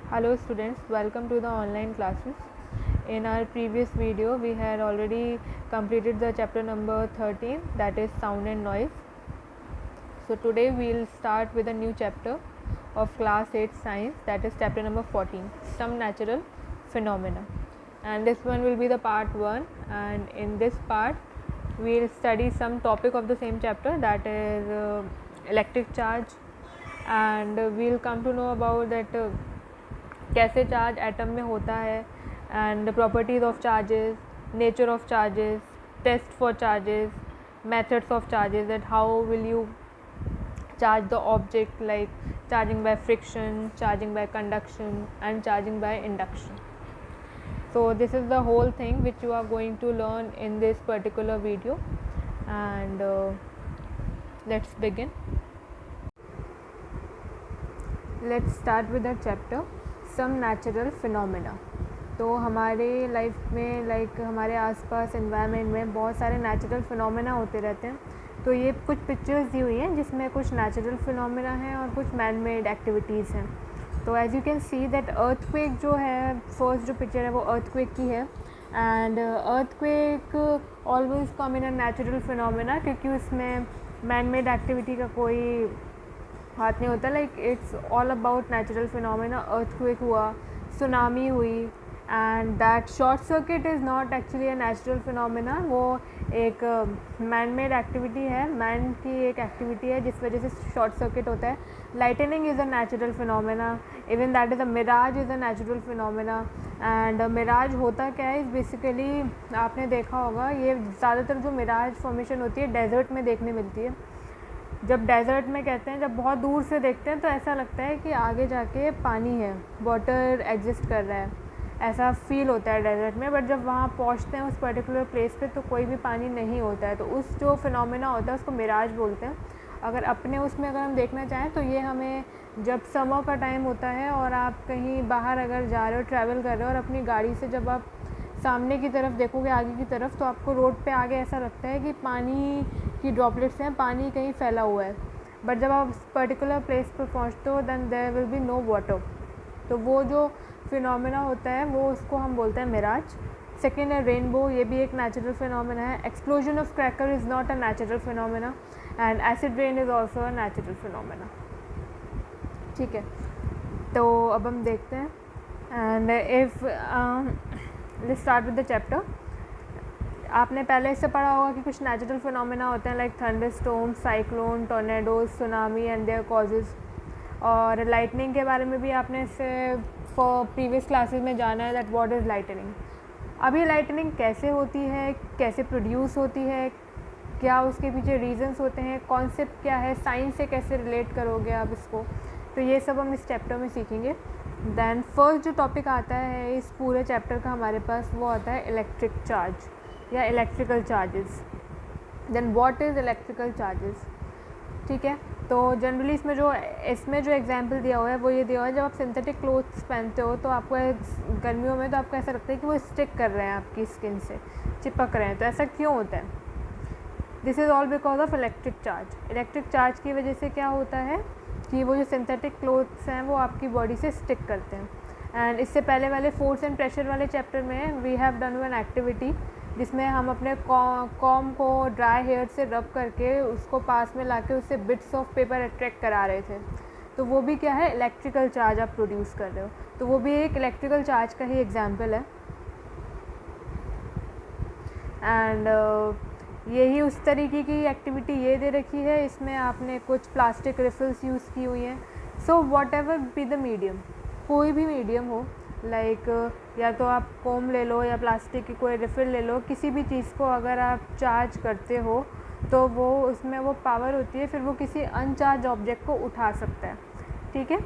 Hello students, welcome to the online classes. In our previous video, we had already completed the chapter number 13, that is sound and noise. So today we will start with a new chapter of class 8 science, that is chapter number 14, some natural phenomena. And this one will be the part 1, and in this part we will study some topic of the same chapter, that is electric charge, and we will come to know about that कैसे charge atom में होता है and properties of charges, nature of charges, test for charges, methods of charges, that how will you charge the object, like charging by friction, charging by conduction and charging by induction. So this is the whole thing which you are going to learn in this particular video, and let's begin. Let's start with the chapter some natural phenomena. तो हमारे life में हमारे आसपास environment में बहुत सारे natural phenomena होते रहते हैं. तो ये कुछ पिक्चर्स दी हुई हैं जिसमें कुछ नेचुरल फिनोमेना हैं और कुछ मैन मेड एक्टिविटीज़ हैं. तो as you can see that earthquake जो है, फर्स्ट जो पिक्चर है वो अर्थक्वेक की है. And earthquake always come in a natural phenomena, क्योंकि उसमें मैन मेड एक्टिविटी का कोई हाथ नहीं होता. Like it's all about natural phenomena. Earthquake हुआ, सुनामी हुई, and that short circuit is not actually a natural phenomena. वो एक मैन मेड एक्टिविटी है, मैन की एक एक्टिविटी है जिस वजह से शॉर्ट सर्किट होता है. Lightning is a natural phenomena. Even that is a mirage is a natural phenomena. And mirage होता क्या है, इस बेसिकली आपने देखा होगा, ये ज़्यादातर जो मिराज फॉर्मेशन होती है डेजर्ट में देखने मिलती है. जब डेजर्ट में कहते हैं, जब बहुत दूर से देखते हैं तो ऐसा लगता है कि आगे जाके पानी है, वाटर एग्जिस्ट कर रहा है, ऐसा फील होता है डेजर्ट में. बट जब वहाँ पहुँचते हैं उस पर्टिकुलर प्लेस पे तो कोई भी पानी नहीं होता है. तो उस जो फिनोमेना होता है उसको मिराज बोलते हैं. अगर अपने उसमें अगर हम देखना चाहें तो ये हमें जब समर का टाइम होता है और आप कहीं बाहर अगर जा रहे हो, ट्रैवल कर रहे हो, और अपनी गाड़ी से जब आप सामने की तरफ देखोगे, आगे की तरफ, तो आपको रोड पे आगे ऐसा लगता है कि पानी की ड्रॉपलेट्स हैं, पानी कहीं फैला हुआ है. बट जब आप पर्टिकुलर प्लेस पर पहुंचते हो then there will be no water. तो वो जो फिनोमेना होता है वो उसको हम बोलते हैं मिराज. सेकेंड है रेनबो. ये भी एक नेचुरल फिनोमेना है. Explosion of cracker is not a natural phenomena, and acid rain is also a natural phenomena. ठीक है, तो अब हम देखते हैं. And if let's start with the chapter. आपने पहले इससे पढ़ा होगा कि कुछ नेचुरल फिनोमेना होते हैं like thunderstorm, cyclone, tornadoes, tsunami and their causes. और लाइटनिंग के बारे में भी आपने इससे प्रीवियस क्लासेस में जाना है, दैट व्हाट इज़ लाइटनिंग. अब ये लाइटनिंग कैसे होती है, कैसे प्रोड्यूस होती है, क्या उसके पीछे रीजंस होते हैं, कॉन्सेप्ट क्या है, साइंस से कैसे रिलेट करोगे आप इसको, तो ये सब हम इस चैप्टर में सीखेंगे. दैन फर्स्ट जो टॉपिक आता है इस पूरे चैप्टर का हमारे पास, वो आता है इलेक्ट्रिक चार्ज या electrical charges. Then what is electrical charges. ठीक है, तो जनरली इसमें जो एग्जांपल दिया हुआ है वो ये दिया हुआ है, जब आप सिंथेटिक क्लोथ्स पहनते हो तो आपको गर्मियों में तो आपको ऐसा लगता है कि वो स्टिक कर रहे हैं, आपकी स्किन से चिपक रहे हैं. तो ऐसा क्यों होता है? This is all because of electric charge. Electric charge की वजह से क्या होता है कि वो जो सिंथेटिक क्लोथ्स हैं वो आपकी बॉडी से स्टिक करते हैं. एंड इससे पहले वाले फोर्स एंड प्रेशर वाले चैप्टर में we have done one activity जिसमें हम अपने कॉम को ड्राई हेयर से रब करके उसको पास में लाके उससे बिट्स ऑफ पेपर अट्रैक्ट करा रहे थे. तो वो भी क्या है, इलेक्ट्रिकल चार्ज आप प्रोड्यूस कर रहे हो. तो वो भी एक इलेक्ट्रिकल चार्ज का ही एग्जाम्पल है. एंड यही उस तरीके की एक्टिविटी ये दे रखी है. इसमें आपने कुछ प्लास्टिक रिफिल्स यूज़ की हुई हैं. So what ever be the medium, कोई भी मीडियम हो, लाइक या तो आप कोम ले लो या प्लास्टिक की कोई रिफ़िल ले लो, किसी भी चीज़ को अगर आप चार्ज करते हो तो वो उसमें वो पावर होती है, फिर वो किसी अनचार्ज ऑब्जेक्ट को उठा सकता है. ठीक है,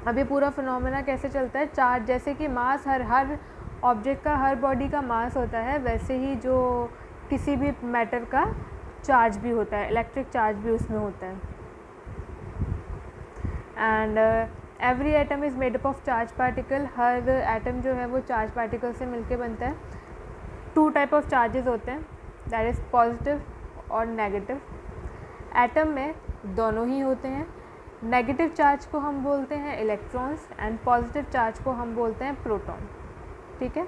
अब ये पूरा फिनोमेना कैसे चलता है, चार्ज जैसे कि मास हर ऑब्जेक्ट का, हर बॉडी का मास होता है, वैसे ही जो किसी भी मैटर का चार्ज भी होता है, इलेक्ट्रिक चार्ज भी उसमें होता है. And every atom is made up of charge particle. Her atom जो है वो चार्ज पार्टिकल से मिलके बनता है. 2 टाइप ऑफ चार्जेस होते हैं, दैट इज़ पॉजिटिव और नेगेटिव. एटम में दोनों ही होते हैं. नेगेटिव चार्ज को हम बोलते हैं इलेक्ट्रॉन्स एंड पॉजिटिव चार्ज को हम बोलते हैं प्रोटॉन, ठीक है।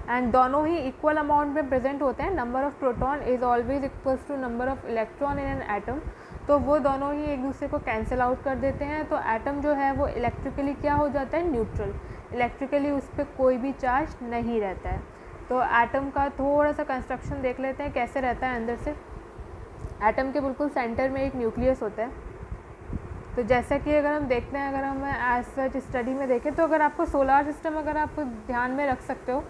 एंड दोनों ही इक्वल अमाउंट में प्रेजेंट होते हैं। Number of proton is always equals to number of electron in an atom, तो वो दोनों ही एक दूसरे को कैंसिल आउट कर देते हैं। तो एटम जो है वो इलेक्ट्रिकली क्या हो जाता है, न्यूट्रल, इलेक्ट्रिकली उस पर कोई भी चार्ज नहीं रहता है। तो एटम का थोड़ा सा कंस्ट्रक्शन देख लेते हैं कैसे रहता है अंदर से। एटम के बिल्कुल सेंटर में एक न्यूक्लियस होता है। तो जैसा कि अगर हम देखते हैं, अगर हम एज सच स्टडी में देखें, तो अगर आपको सोलर सिस्टम अगर आप ध्यान में रख सकते हो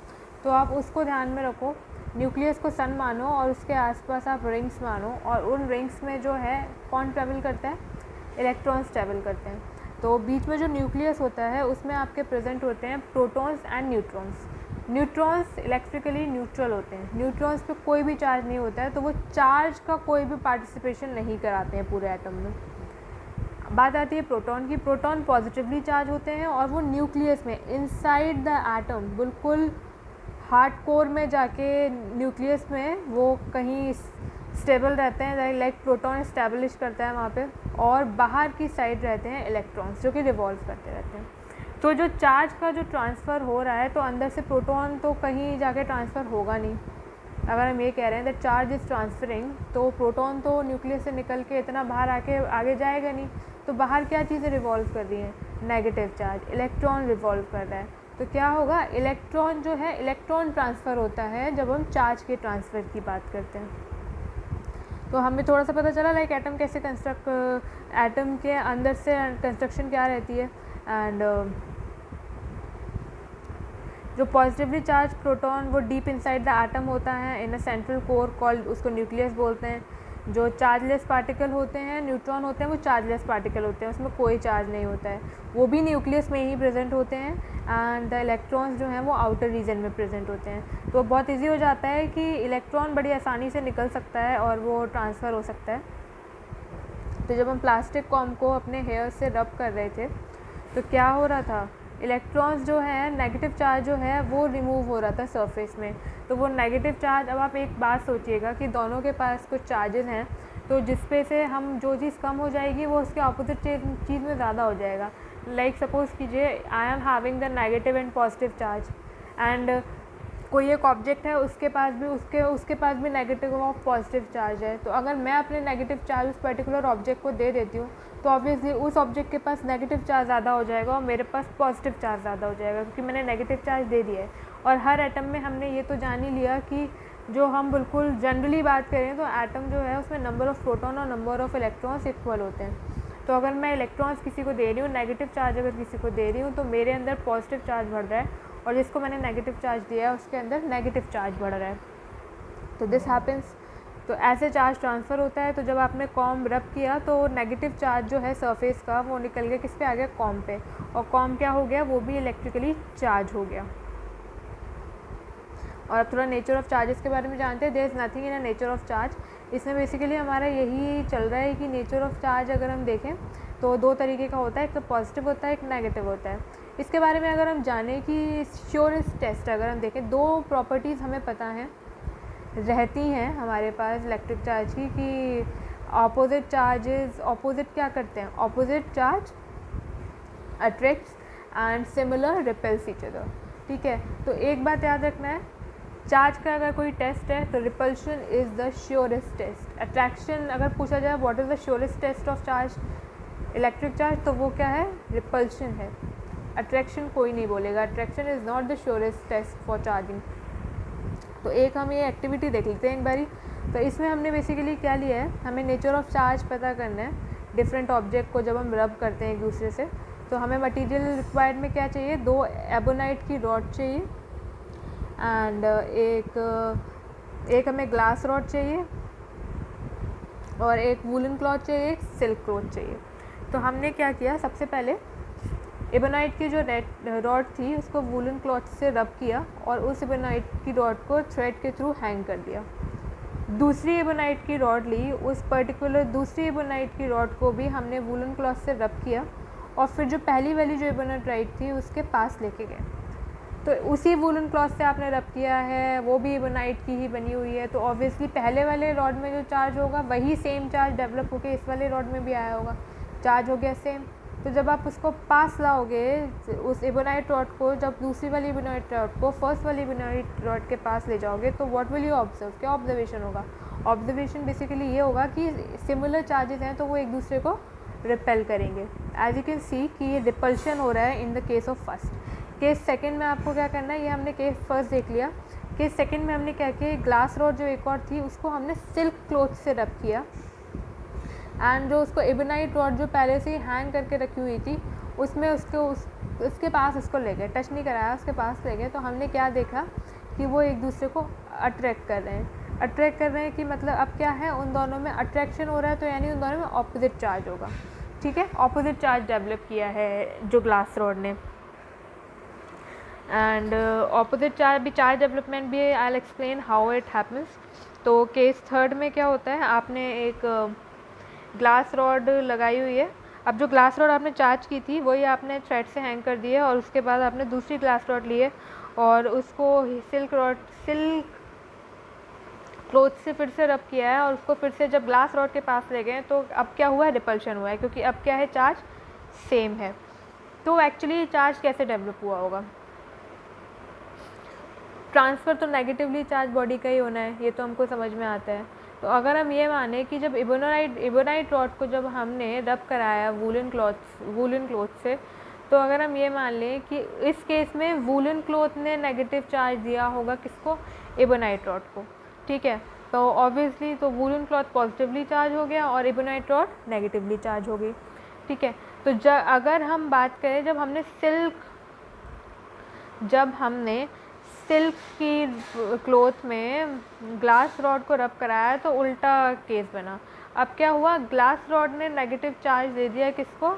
तो आप उसको ध्यान में रखो। न्यूक्लियस को सन मानो और उसके आसपास आप रिंग्स मानो, और उन रिंग्स में जो है कौन ट्रैवल करता है, इलेक्ट्रॉन्स ट्रैवल करते हैं। तो बीच में जो न्यूक्लियस होता है उसमें आपके प्रेजेंट होते हैं protons and neutrons. Neutrons electrically neutral होते हैं, न्यूट्रॉन्स पे कोई भी चार्ज नहीं होता है, तो वो चार्ज का कोई भी पार्टिसिपेशन नहीं कराते हैं पूरे एटम में। बात आती है प्रोटॉन की। प्रोटॉन पॉजिटिवली चार्ज होते हैं और वो न्यूक्लियस में इनसाइड द एटम बिल्कुल हार्ड कोर में जाके न्यूक्लियस में वो कहीं स्टेबल रहते हैं, लाइक प्रोटॉन इस्टेब्लिश करता है वहाँ पे, और बाहर की साइड रहते हैं इलेक्ट्रॉन्स जो कि रिवॉल्व करते रहते हैं। तो जो चार्ज का जो ट्रांसफ़र हो रहा है, तो अंदर से प्रोटॉन तो कहीं जाके ट्रांसफ़र होगा नहीं। अगर हम ये कह रहे हैं दैट चार्ज इज़ ट्रांसफरिंग, तो प्रोटॉन तो न्यूक्लियस से निकल के इतना बाहर आगे जाएगा नहीं। तो बाहर क्या चीज़ें रिवॉल्व कर रही हैं, नेगेटिव चार्ज, इलेक्ट्रॉन रिवॉल्व कर रहा है। तो क्या होगा, इलेक्ट्रॉन जो है, इलेक्ट्रॉन ट्रांसफ़र होता है जब हम चार्ज के ट्रांसफ़र की बात करते हैं। तो हमें थोड़ा सा पता चला लाइक एटम कैसे एटम के अंदर से कंस्ट्रक्शन क्या रहती है। एंड जो पॉजिटिवली चार्ज प्रोटॉन वो डीप इनसाइड द एटम होता है इन अ सेंट्रल कोर कॉल्ड, उसको न्यूक्लियस बोलते हैं। जो चार्जलेस पार्टिकल होते हैं, न्यूट्रॉन होते हैं, वो चार्जलेस पार्टिकल होते हैं, उसमें कोई चार्ज नहीं होता है, वो भी न्यूक्लियस में ही प्रेजेंट होते हैं। एंड द इलेक्ट्रॉन्स जो हैं वो आउटर रीजन में प्रेजेंट होते हैं। तो बहुत इजी हो जाता है कि इलेक्ट्रॉन बड़ी आसानी से निकल सकता है और वो ट्रांसफ़र हो सकता है। तो जब हम प्लास्टिक कॉम को अपने हेयर से रब कर रहे थे तो क्या हो रहा था, इलेक्ट्रॉन्स जो है, नेगेटिव चार्ज जो है वो रिमूव हो रहा था सरफेस में। तो वो नेगेटिव चार्ज, अब आप एक बात सोचिएगा कि दोनों के पास कुछ चार्जेस हैं, तो जिस पे से हम जो चीज़ कम हो जाएगी वो उसके ऑपोजिट चीज़ में ज़्यादा हो जाएगा। लाइक सपोज़ कीजिए I am having the negative and positive charge, and कोई एक ऑब्जेक्ट है उसके पास भी नेगेटिव और पॉजिटिव चार्ज है। तो अगर मैं अपने नेगेटिव चार्ज उस पर्टिकुलर ऑब्जेक्ट को दे देती हूँ तो ऑब्वियसली उस ऑब्जेक्ट के पास नेगेटिव चार्ज ज़्यादा हो जाएगा और मेरे पास पॉजिटिव चार्ज ज़्यादा हो जाएगा, क्योंकि मैंने नेगेटिव चार्ज दे दिया है। और हर एटम में हमने ये तो जान ही लिया कि जो हम बिल्कुल जनरली बात करें तो एटम जो है उसमें नंबर ऑफ़ प्रोटॉन और नंबर ऑफ़ इलेक्ट्रॉन्स इक्वल होते हैं। तो अगर मैं इलेक्ट्रॉन्स किसी को दे रही हूँ, नेगेटिव चार्ज अगर किसी को दे रही हूँ, तो मेरे अंदर पॉजिटिव चार्ज बढ़ रहा है और जिसको मैंने नेगेटिव चार्ज दिया है उसके अंदर नेगेटिव चार्ज बढ़ रहा है। तो दिस हैपन्स। तो ऐसे चार्ज ट्रांसफ़र होता है। तो जब आपने कॉम रब किया तो नेगेटिव चार्ज जो है सरफेस का वो निकल गया किस पे आ गया, कॉम पे, और कॉम क्या हो गया, वो भी इलेक्ट्रिकली चार्ज हो गया। और अब थोड़ा नेचर ऑफ़ चार्जेस के बारे में जानते हैं। There is nothing in a nature of charge. इसमें बेसिकली हमारा यही चल रहा है कि नेचर ऑफ़ चार्ज अगर हम देखें तो दो तरीके का होता है, एक तो पॉजिटिव होता है, एक नेगेटिव होता है। इसके बारे में अगर हम जानें कि श्योरेस्ट टेस्ट अगर हम देखें, दो प्रॉपर्टीज़ हमें पता हैं रहती हैं हमारे पास इलेक्ट्रिक चार्ज की, कि ऑपोजिट चार्जेस, ऑपोजिट क्या करते हैं, opposite charge attracts and similar repels each other. ठीक है, तो एक बात याद रखना है, चार्ज का अगर कोई टेस्ट है तो repulsion is the surest test. Attraction अगर पूछा जाए what is the surest test of charge, electric charge, तो वो क्या है, रिपल्शन है। अट्रैक्शन कोई नहीं बोलेगा, attraction is not the surest test for charging. तो एक हम ये एक्टिविटी देख लेते हैं एक बारी। तो इसमें हमने बेसिकली क्या लिया है, हमें नेचर ऑफ़ चार्ज पता करना है डिफरेंट ऑब्जेक्ट को जब हम रब करते हैं एक दूसरे से। तो हमें मटेरियल रिक्वायर्ड में क्या चाहिए, दो एबोनाइट की रॉड चाहिए एंड एक हमें ग्लास रॉड चाहिए और एक वूलन क्लॉथ चाहिए, एक सिल्क क्लॉथ चाहिए। तो हमने क्या किया, सबसे पहले एबोनाइट की जो रॉड थी उसको वूलन क्लॉथ से रब किया और उस एबोनाइट की रॉड को थ्रेड के थ्रू हैंग कर दिया। दूसरी एबोनाइट की रॉड ली, उस पर्टिकुलर दूसरी एबोनाइट की रॉड को भी हमने वूलन क्लॉथ से रब किया और फिर जो पहली वाली जो एबोनाइट थी उसके पास लेके गए। तो उसी वूलन क्लॉथ से आपने रब किया है, वो भी एबोनाइट की ही बनी हुई है, तो ऑब्वियसली पहले वाले रॉड में जो चार्ज होगा वही सेम चार्ज डेवलप होकर इस वाले रॉड में भी आया होगा। चार्ज हो गया सेम। तो जब आप उसको पास लाओगे उस इबोनाइट रॉड को, जब दूसरी वाली इबोनाइट रॉड को फर्स्ट वाली इबोनाइट रॉड के पास ले जाओगे तो व्हाट विल यू ऑब्जर्व, क्या ऑब्जर्वेशन होगा? ऑब्जर्वेशन बेसिकली ये होगा कि सिमिलर चार्जेस हैं तो वो एक दूसरे को रिपेल करेंगे। एज यू कैन सी कि ये रिपल्शन हो रहा है in the case of first. Case second में आपको क्या करना है, ये हमने केस फर्स्ट देख लिया। केस सेकंड में हमने क्या किया, ग्लास रॉड जो एक और थी उसको हमने सिल्क क्लॉथ से रब किया, एंड जो उसको इबोनाइट रॉड जो पहले से ही हैंग करके रखी हुई थी उसमें उसके पास उसको ले गए, टच नहीं कराया, उसके पास ले गए। तो हमने क्या देखा कि वो एक दूसरे को अट्रैक्ट कर रहे हैं। अट्रैक्ट कर रहे हैं कि मतलब अब क्या है, उन दोनों में अट्रैक्शन हो रहा है, तो यानी उन दोनों में ऑपोजिट चार्ज होगा। ठीक है, ऑपोजिट चार्ज डेवलप किया है जो ग्लास रॉड ने। एंड ऑपोजिट चार्ज डेवलपमेंट भी I will explain how it happens. तो केस थर्ड में क्या होता है, आपने एक ग्लास रॉड लगाई हुई है। अब जो ग्लास रॉड आपने चार्ज की थी वही आपने थ्रेड से हैंग कर दी है, और उसके बाद आपने दूसरी ग्लास रॉड ली है और उसको सिल्क क्लॉथ से फिर से रब किया है, और उसको फिर से जब ग्लास रॉड के पास ले गए तो अब क्या हुआ है, रिपल्शन हुआ है, क्योंकि अब क्या है, चार्ज सेम है। तो एक्चुअली चार्ज कैसे डेवलप हुआ होगा? ट्रांसफ़र तो नेगेटिवली चार्ज बॉडी का ही होना है, ये तो हमको समझ में आता है। तो अगर हम ये माने कि जब इबोनाइट रॉड को जब हमने रब कराया वूलन क्लॉथ से, तो अगर हम ये मान लें कि इस केस में वूलन क्लॉथ ने नेगेटिव चार्ज दिया होगा किसको, इबोनाइट रॉड को। ठीक है, तो ऑब्वियसली तो वूलन क्लॉथ पॉजिटिवली चार्ज हो गया और इबोनाइट रॉड नेगेटिवली चार्ज हो गई। ठीक है, तो अगर हम बात करें जब हमने सिल्क की क्लॉथ में ग्लास रॉड को रब कराया तो उल्टा केस बना। अब क्या हुआ, ग्लास रॉड ने नेगेटिव चार्ज दे दिया किसको,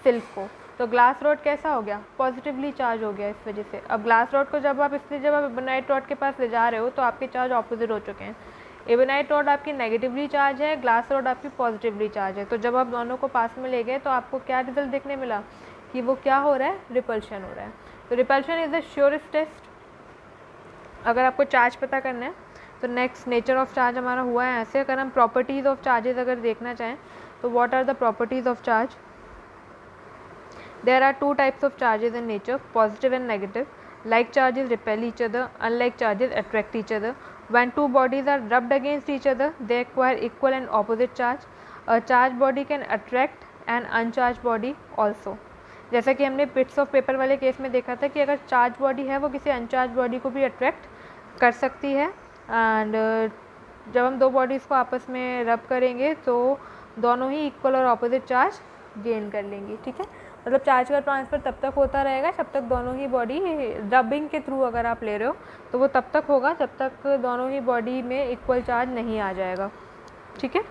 सिल्क को, तो ग्लास रॉड कैसा हो गया, पॉजिटिवली चार्ज हो गया इस वजह से। अब ग्लास रॉड को जब आप इबोनाइट रॉड के पास ले जा रहे हो तो आपके चार्ज ऑपोजिट हो चुके हैं। इबोनाइट रॉड आपकी नेगेटिवली चार्ज है, ग्लास रॉड आपकी पॉजिटिवली चार्ज है। तो जब आप दोनों को पास में ले गए तो आपको क्या रिजल्ट देखने मिला कि वो क्या हो रहा है, रिपल्शन हो रहा है। तो repulsion is the surest test. अगर आपको चार्ज पता करना है तो नेक्स्ट नेचर ऑफ चार्ज हमारा हुआ है ऐसे। अगर हम प्रॉपर्टीज़ ऑफ चार्जेस अगर देखना चाहें तो what are the properties of charge? There are two types of charges in nature, positive and negative. Like charges repel each other, unlike charges attract each other. When two bodies are rubbed against each other, they acquire equal and opposite charge. A charged body can attract an uncharged body also. जैसा कि हमने bits of paper वाले case में देखा था कि अगर charge body है वो किसी अनचार्ज बॉडी को भी अट्रैक्ट कर सकती है। एंड जब हम दो बॉडीज़ को आपस में रब करेंगे तो दोनों ही इक्वल और ऑपोजिट चार्ज गेन कर लेंगी। ठीक है, मतलब चार्ज का ट्रांसफ़र तब तक होता रहेगा जब तक दोनों ही बॉडी रबिंग के थ्रू अगर आप ले रहे हो तो वो तब तक होगा जब तक दोनों ही बॉडी में इक्वल चार्ज नहीं आ जाएगा। ठीक है,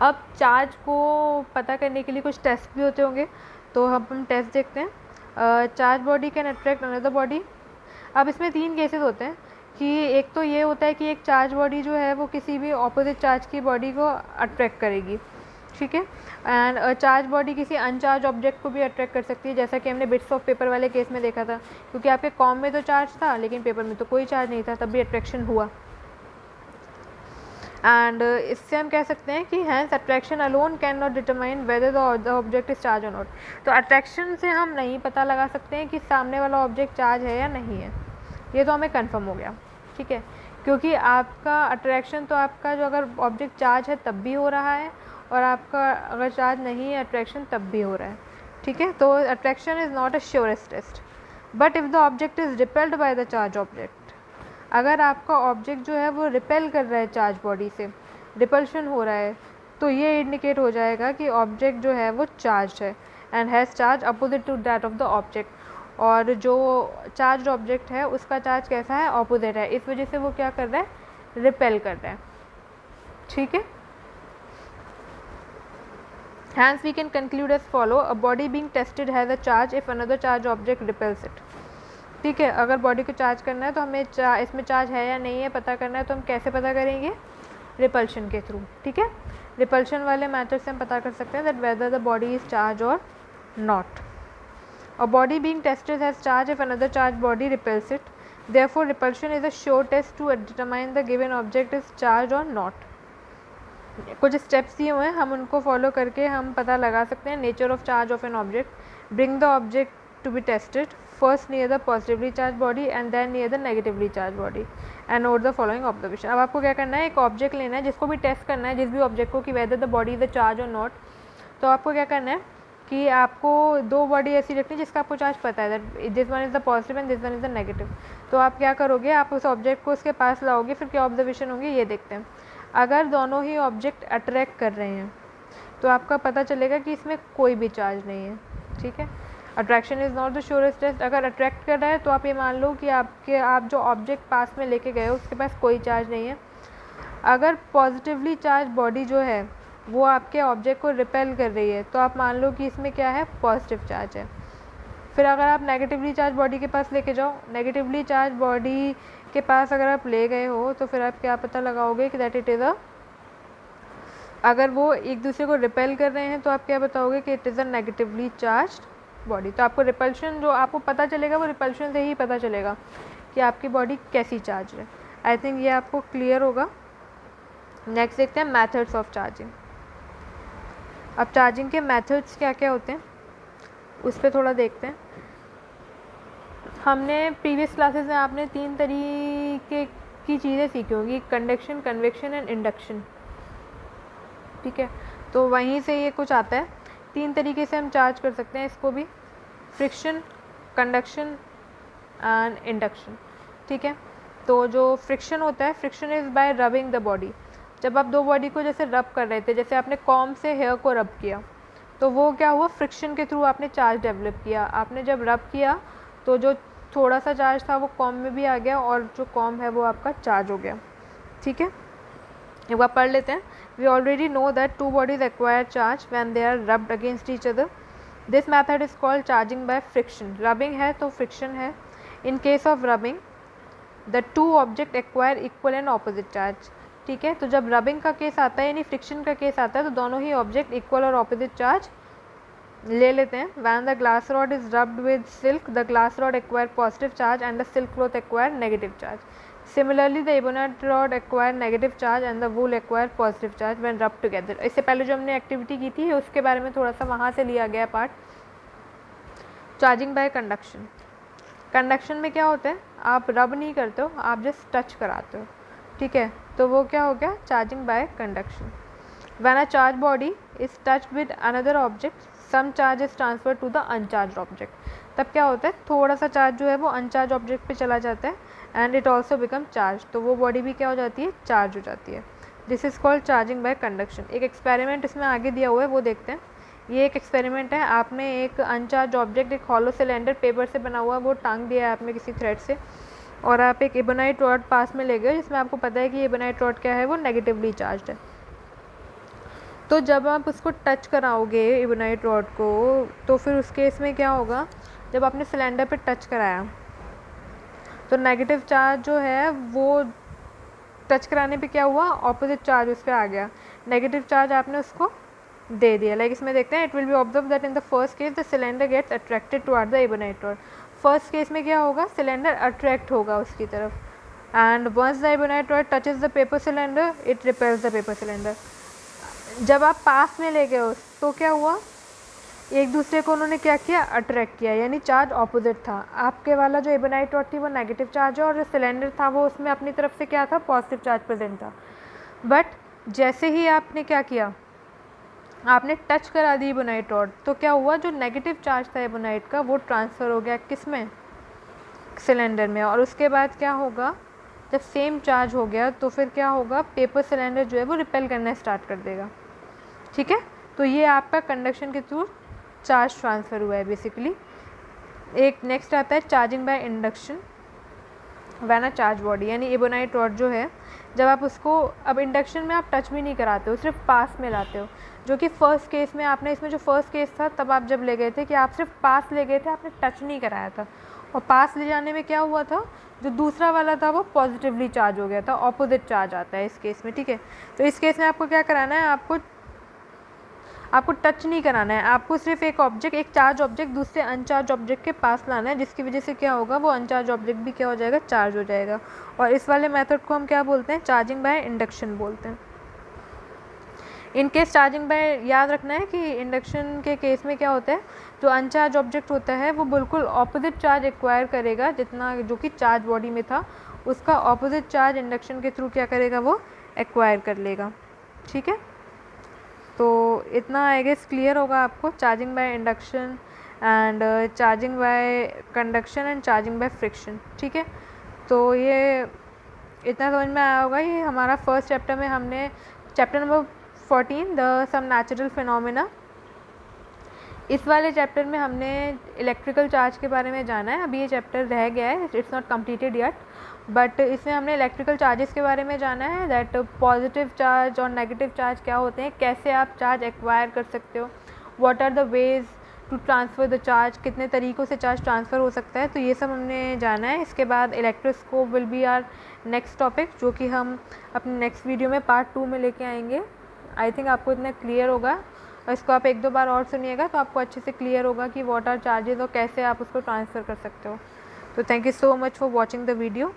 अब चार्ज को पता करने के लिए कुछ टेस्ट भी होते होंगे, तो हम टेस्ट देखते हैं। Charge body can attract another body. अब इसमें तीन केसेस होते हैं कि एक तो ये होता है कि एक चार्ज बॉडी जो है वो किसी भी ऑपोजिट चार्ज की बॉडी को अट्रैक्ट करेगी। ठीक है, एंड चार्ज बॉडी किसी अनचार्ज ऑब्जेक्ट को भी अट्रैक्ट कर सकती है, जैसा कि हमने बिट्स ऑफ पेपर वाले केस में देखा था, क्योंकि आपके कॉम में तो चार्ज था लेकिन पेपर में तो कोई चार्ज नहीं था, तब भी अट्रैक्शन हुआ। एंड इससे हम कह सकते हैं कि hence attraction alone can not determine whether the object is charge और नॉट। तो अट्रैक्शन से हम नहीं पता लगा सकते हैं कि सामने वाला ऑब्जेक्ट चार्ज है या नहीं है, ये तो हमें कंफर्म हो गया। ठीक है, क्योंकि आपका अट्रैक्शन तो आपका जो अगर ऑब्जेक्ट चार्ज है तब भी हो रहा है और आपका अगर चार्ज नहीं है अट्रैक्शन तब भी हो रहा है। ठीक है, तो attraction is not a surest test, but if the object is repelled by the charge object, अगर आपका ऑब्जेक्ट जो है वो रिपेल कर रहा है चार्ज बॉडी से, रिपल्शन हो रहा है, तो ये इंडिकेट हो जाएगा कि ऑब्जेक्ट जो है वो चार्ज है and has charge opposite to that of the object. और जो चार्ज ऑब्जेक्ट है उसका चार्ज कैसा है, ऑपोजिट है, इस वजह से वो क्या कर रहा है, रिपेल कर रहा है। ठीक है, hence we can conclude as follow: a body being tested has a charge if another charge object repels it. ठीक है, अगर बॉडी को चार्ज करना है तो हमें इसमें चार्ज है या नहीं है पता करना है, तो हम कैसे पता करेंगे, रिपल्शन के थ्रू। ठीक है, रिपल्शन वाले मैथड से हम पता कर सकते हैं that whether the body is charge और not. A body being tested has charge if another charged body repels it. Therefore, repulsion is a sure test to determine the given object is charged or not. कुछ steps दिए हुए हैं, हम उनको follow करके हम पता लगा सकते हैं। Nature of charge of an object, bring the object to be tested first near the positively charge body and then near the negatively charge body and note the following observation. अब आपको क्या करना है, एक ऑब्जेक्ट लेना है जिसको भी टेस्ट करना है, जिस भी ऑब्जेक्ट को, कि whether the body is the charge और नॉट। तो आपको क्या करना है कि आपको दो बॉडी ऐसी रखनी है जिसका आपको चार्ज पता है, this one is the positive and this one is the negative. तो आप क्या करोगे, आप उस ऑब्जेक्ट को उसके पास लाओगे, फिर क्या ऑब्जर्वेशन होंगे ये देखते हैं। अगर दोनों ही ऑब्जेक्ट अट्रैक्ट कर रहे हैं तो आपका पता चलेगा कि इसमें कोई भी चार्ज नहीं है, ठीक है। Attraction is not the surest test. अगर अट्रैक्ट कर रहा है तो आप ये मान लो कि आप जो ऑब्जेक्ट पास में लेके गए हो उसके पास कोई चार्ज नहीं है। अगर पॉजिटिवली चार्ज बॉडी जो है वो आपके ऑब्जेक्ट को रिपेल कर रही है तो आप मान लो कि इसमें क्या है, पॉजिटिव चार्ज है। फिर अगर आप नेगेटिवली चार्ज बॉडी के पास लेके जाओ, नेगेटिवली चार्ज बॉडी के पास अगर आप ले गए हो तो फिर आप क्या पता लगाओगे कि दैट इट इज़ अ, अगर वो एक दूसरे को रिपेल कर रहे हैं तो आप क्या बताओगे कि it is a negatively charge body. तो आपको रिपल्शन जो आपको पता चलेगा वो रिपल्शन से ही पता चलेगा कि आपकी बॉडी कैसी चार्ज है। आई थिंक ये आपको क्लियर होगा। नेक्स्ट देखते हैं मेथड्स ऑफ चार्जिंग। अब चार्जिंग के मेथड्स क्या क्या होते हैं उस पर थोड़ा देखते हैं। हमने प्रीवियस क्लासेस में आपने 3 तरीके की चीज़ें सीखी होंगी, कंडक्शन, कन्वेक्शन एंड इंडक्शन, ठीक है। तो वहीं से ये कुछ आता है। 3 तरीके से हम चार्ज कर सकते हैं इसको भी, फ्रिक्शन, कंडक्शन एंड इंडक्शन, ठीक है। तो जो फ्रिक्शन होता है, friction is by rubbing the body. जब आप दो बॉडी को जैसे रब कर रहे थे, जैसे आपने कॉम से हेयर को रब किया तो वो क्या हुआ, फ्रिक्शन के थ्रू आपने चार्ज डेवलप किया। आपने जब रब किया तो जो थोड़ा सा चार्ज था वो कॉम में भी आ गया और जो कॉम है वो आपका चार्ज हो गया, ठीक है। एक बार पढ़ लेते हैं। We already know that two bodies acquire charge when they are rubbed against each other. This method is called charging by friction. Rubbing है तो फ्रिक्शन है। In case of rubbing the two object acquire equal and opposite charge, ठीक है। तो जब rubbing का case आता है यानी फ्रिक्शन का केस आता है तो दोनों ही ऑब्जेक्ट इक्वल और ऑपोजिट चार्ज ले लेते हैं। When the glass rod is rubbed with silk the glass rod acquire positive charge and the silk cloth acquire negative charge. Similarly the ebonite rod acquire negative charge and the wool acquire positive charge when rubbed together. इससे पहले जो हमने activity की थी उसके बारे में थोड़ा सा वहाँ से लिया गया part. Charging by conduction. Conduction में क्या होता है, आप रब नहीं करते हो, आप जस्ट टच कराते हो, ठीक है। तो वो क्या हो गया, charging by conduction. When a charge body is touch with another object some charge is transfer to the uncharge object. तब क्या होता है, थोड़ा सा चार्ज जो है वो अनचार्ज ऑब्जेक्ट पे चला जाता है and it also become charge. तो वो बॉडी भी क्या हो जाती है, चार्ज हो जाती है। This is called charging by conduction. एक एक्सपेरिमेंट इसमें आगे दिया हुआ है वो देखते हैं। ये एक एक्सपेरिमेंट है। आपने एक अनचार्ज ऑब्जेक्ट, एक हॉलो सिलेंडर पेपर से बना हुआ वो टांग दिया है आपने किसी थ्रेड से, और आप एक एबोनाइट रॉड पास में ले गए जिसमें आपको पता है कि एबोनाइट रॉड क्या है, वो नेगेटिवली चार्ज है। तो जब आप उसको टच कराओगे एबोनाइट रॉड को तो फिर उस केस में क्या होगा, जब आपने सिलेंडर पे टच कराया तो नेगेटिव चार्ज जो है वो टच कराने पे क्या हुआ, ऑपोजिट चार्ज उस पर आ गया, नेगेटिव चार्ज आपने उसको दे दिया। लाइक इसमें देखते हैं, it will be observe that in the first case the cylinder gets attracted toward the ebonite rod. First case में क्या होगा, सिलेंडर अट्रैक्ट होगा उसकी तरफ, and once the ebonite rod touches the paper cylinder it repels the paper cylinder. जब आप पास में ले गए हो तो क्या हुआ, एक दूसरे को उन्होंने क्या किया, अट्रैक्ट किया, यानी चार्ज ऑपोजिट था। आपके वाला जो एबोनाइट रॉड थी वो नेगेटिव चार्ज है और जो सिलेंडर था वो उसमें अपनी तरफ से क्या था, पॉजिटिव चार्ज प्रेजेंट था। बट जैसे ही आपने क्या किया, आपने टच करा दी एबोनाइट रॉड तो क्या हुआ, जो नेगेटिव चार्ज था एबोनाइट का वो ट्रांसफ़र हो गया किस में, सिलेंडर में। और उसके बाद क्या होगा, जब सेम चार्ज हो गया तो फिर क्या होगा, पेपर सिलेंडर जो है वो रिपेल करना स्टार्ट कर देगा, ठीक है। तो ये आपका कंडक्शन के थ्रू चार्ज ट्रांसफ़र हुआ है बेसिकली। एक नेक्स्ट आता है charging by induction. When a charge body, यानी एबोनाइट रॉड जो है, जब आप उसको, अब इंडक्शन में आप टच भी नहीं कराते हो, सिर्फ पास में लाते हो, जो कि फर्स्ट केस में आपने, इसमें जो फर्स्ट केस था तब आप जब ले गए थे कि आप सिर्फ पास ले गए थे, आपने टच नहीं कराया था। और पास ले जाने में क्या हुआ था, जो दूसरा वाला था वो पॉजिटिवली चार्ज हो गया था, ऑपोजिट चार्ज आता है इस केस में, ठीक है। तो इस केस में आपको क्या कराना है, आपको टच नहीं कराना है, आपको सिर्फ एक ऑब्जेक्ट, एक चार्ज ऑब्जेक्ट दूसरे अनचार्ज ऑब्जेक्ट के पास लाना है, जिसकी वजह से क्या होगा, वो अनचार्ज ऑब्जेक्ट भी क्या हो जाएगा, चार्ज हो जाएगा। और इस वाले मेथड को हम क्या बोलते हैं, चार्जिंग बाय इंडक्शन बोलते हैं। इन केस चार्जिंग बाय, याद रखना है कि इंडक्शन के केस में क्या होता है, जो अनचार्ज ऑब्जेक्ट होता है वो बिल्कुल ऑपोजिट चार्ज एक्वायर करेगा, जितना जो कि चार्ज बॉडी में था उसका ऑपोजिट चार्ज इंडक्शन के थ्रू क्या करेगा, वो एक्वायर कर लेगा। ठीक है, तो इतना आई गेस क्लियर होगा आपको, charging by induction and charging by conduction and charging by friction. ठीक है, तो ये इतना समझ में आया होगा। ये हमारा फर्स्ट चैप्टर में हमने chapter number 14 the some natural phenomena, इस वाले चैप्टर में हमने इलेक्ट्रिकल चार्ज के बारे में जाना है। अभी ये चैप्टर रह गया है, it's not completed yet, but इसमें हमने इलेक्ट्रिकल चार्जेस के बारे में जाना है, दैट पॉजिटिव चार्ज और नेगेटिव चार्ज क्या होते हैं, कैसे आप चार्ज एक्वायर कर सकते हो, what are the ways to transfer the charge, कितने तरीक़ों से चार्ज ट्रांसफ़र हो सकता है, तो ये सब हमने जाना है। इसके बाद electroscope will be our next topic, जो कि हम अपने नेक्स्ट वीडियो में पार्ट 2 में लेके आएंगे। आई थिंक आपको इतना क्लियर होगा, और इसको आप 1-2 बार और सुनिएगा तो आपको अच्छे से क्लियर होगा कि व्हाट आर चार्जेस और कैसे आप उसको ट्रांसफ़र कर सकते हो। तो thank you so much for watching the video.